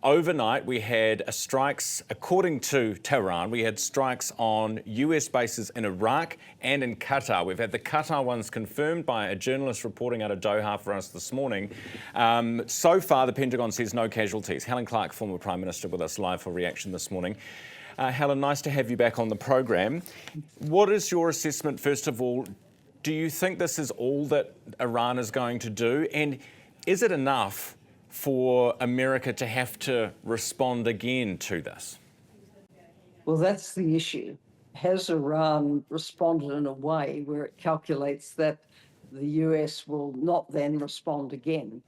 Overnight, we had strikes, according to Tehran, we had strikes on US bases in Iraq and in Qatar. We've had the Qatar ones confirmed by a journalist reporting out of Doha for us this morning. So far, the Pentagon says no casualties. Helen Clark, former Prime Minister, with us live for reaction this morning. Helen, nice to have you back on the program. What is your assessment, first of all? Do you think this is all that Iran is going to do? And is it enough for America to have to respond again to this? Well, that's the issue. Has Iran responded in a way where it calculates that the US will not then respond again?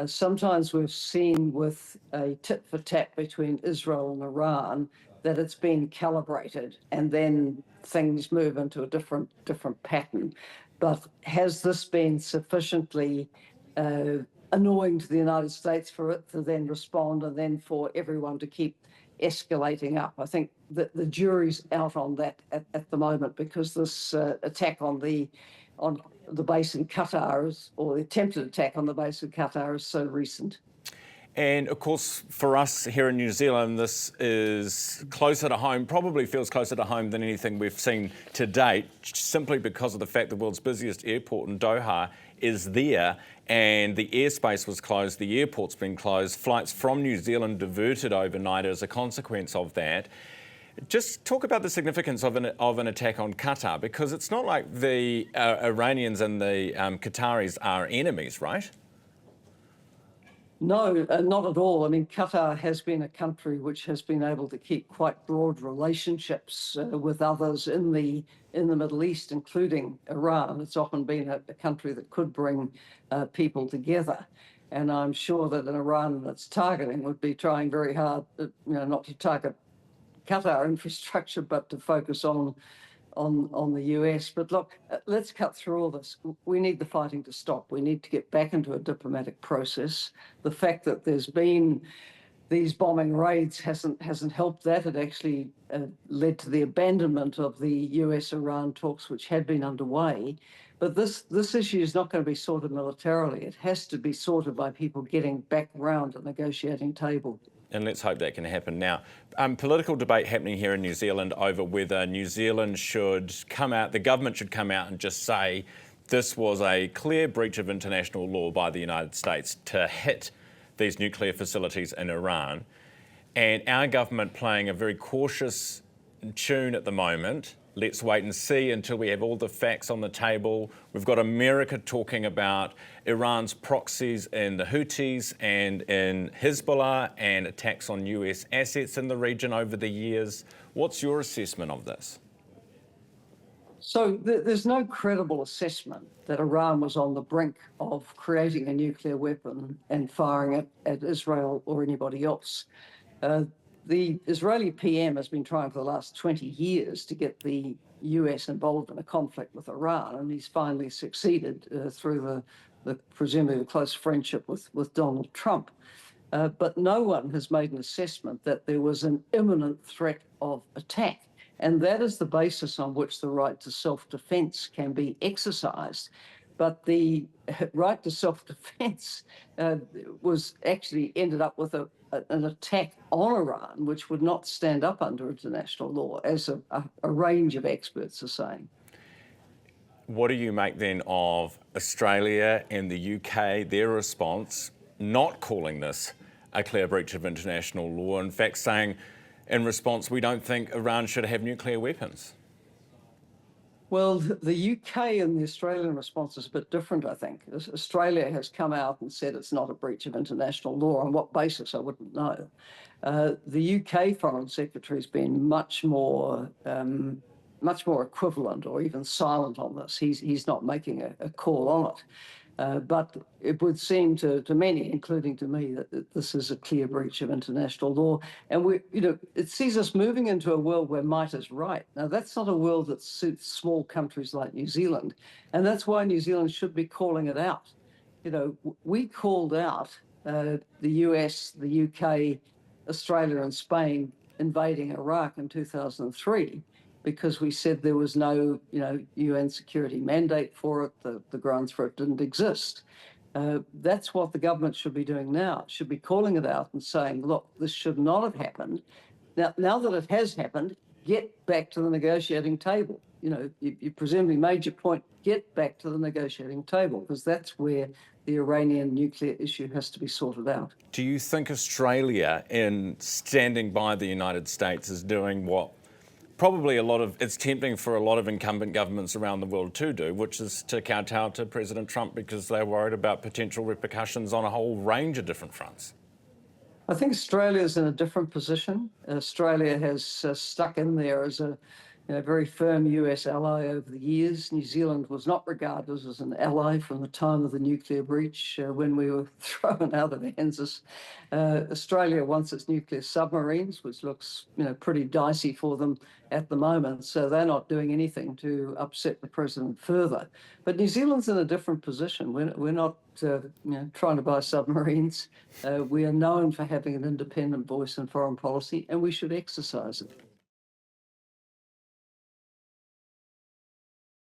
Sometimes we've seen with a tit for tat between Israel and Iran that it's been calibrated and then things move into a different pattern. But has this been sufficiently annoying to the United States for it to then respond and then for everyone to keep escalating up? I think that the jury's out on that at the moment, because this attack on the base in Qatar or the attempted attack on the base in Qatar is so recent. And of course, for us here in New Zealand, this is closer to home, probably feels closer to home than anything we've seen to date, simply because of the fact the world's busiest airport in Doha is there, and the airspace was closed, the airport's been closed, flights from New Zealand diverted overnight as a consequence of that. Just talk about the significance of an attack on Qatar, because it's not like the Iranians and the Qataris are enemies, right? No, not at all. I mean, Qatar has been a country which has been able to keep quite broad relationships with others in the Middle East, including Iran. It's often been a country that could bring people together. And I'm sure that an Iran that's targeting would be trying very hard, not to target Qatar infrastructure, but to focus on the US. But look, let's cut through all this. We need the fighting to stop. We need to get back into a diplomatic process. The fact that there's been these bombing raids hasn't helped that. It actually led to the abandonment of the US-Iran talks, which had been underway. But this issue is not going to be sorted militarily. It has to be sorted by people getting back around a negotiating table. And let's hope that can happen now. Political debate happening here in New Zealand over whether New Zealand should come out, the government should come out and just say this was a clear breach of international law by the United States to hit these nuclear facilities in Iran. And our government playing a very cautious tune at the moment. Let's wait and see until we have all the facts on the table. We've got America talking about Iran's proxies in the Houthis and in Hezbollah and attacks on US assets in the region over the years. What's your assessment of this? So there's no credible assessment that Iran was on the brink of creating a nuclear weapon and firing it at Israel or anybody else. The Israeli PM has been trying for the last 20 years to get the US involved in a conflict with Iran, and he's finally succeeded through the presumably the close friendship with Donald Trump. But no one has made an assessment that there was an imminent threat of attack. And that is the basis on which the right to self-defense can be exercised. But the right to self-defense was actually ended up with an attack on Iran, which would not stand up under international law, as a range of experts are saying. What do you make then of Australia and the UK, their response, not calling this a clear breach of international law, in fact saying in response, we don't think Iran should have nuclear weapons? Well, the UK and the Australian response is a bit different, I think. Australia has come out and said it's not a breach of international law. On what basis, I wouldn't know. The UK Foreign Secretary has been much more equivalent or even silent on this. He's not making a call on it. But it would seem to many, including to me, that this is a clear breach of international law. And it sees us moving into a world where might is right. Now, that's not a world that suits small countries like New Zealand. And that's why New Zealand should be calling it out. We called out the US, the UK, Australia and Spain invading Iraq in 2003. Because we said there was no, UN security mandate for it, the grounds for it didn't exist. That's what the government should be doing now. It should be calling it out and saying, look, this should not have happened. Now that it has happened, get back to the negotiating table. You presumably made your point, get back to the negotiating table, because that's where the Iranian nuclear issue has to be sorted out. Do you think Australia, in standing by the United States, is doing what probably it's tempting for a lot of incumbent governments around the world to do, which is to kowtow to President Trump because they're worried about potential repercussions on a whole range of different fronts? I think Australia is in a different position. Australia has stuck in there as a very firm US ally over the years. New Zealand was not regarded as an ally from the time of the nuclear breach when we were thrown out of ANZUS. Australia wants its nuclear submarines, which looks pretty dicey for them at the moment. So they're not doing anything to upset the president further. But New Zealand's in a different position. We're not trying to buy submarines. We are known for having an independent voice in foreign policy, and we should exercise it.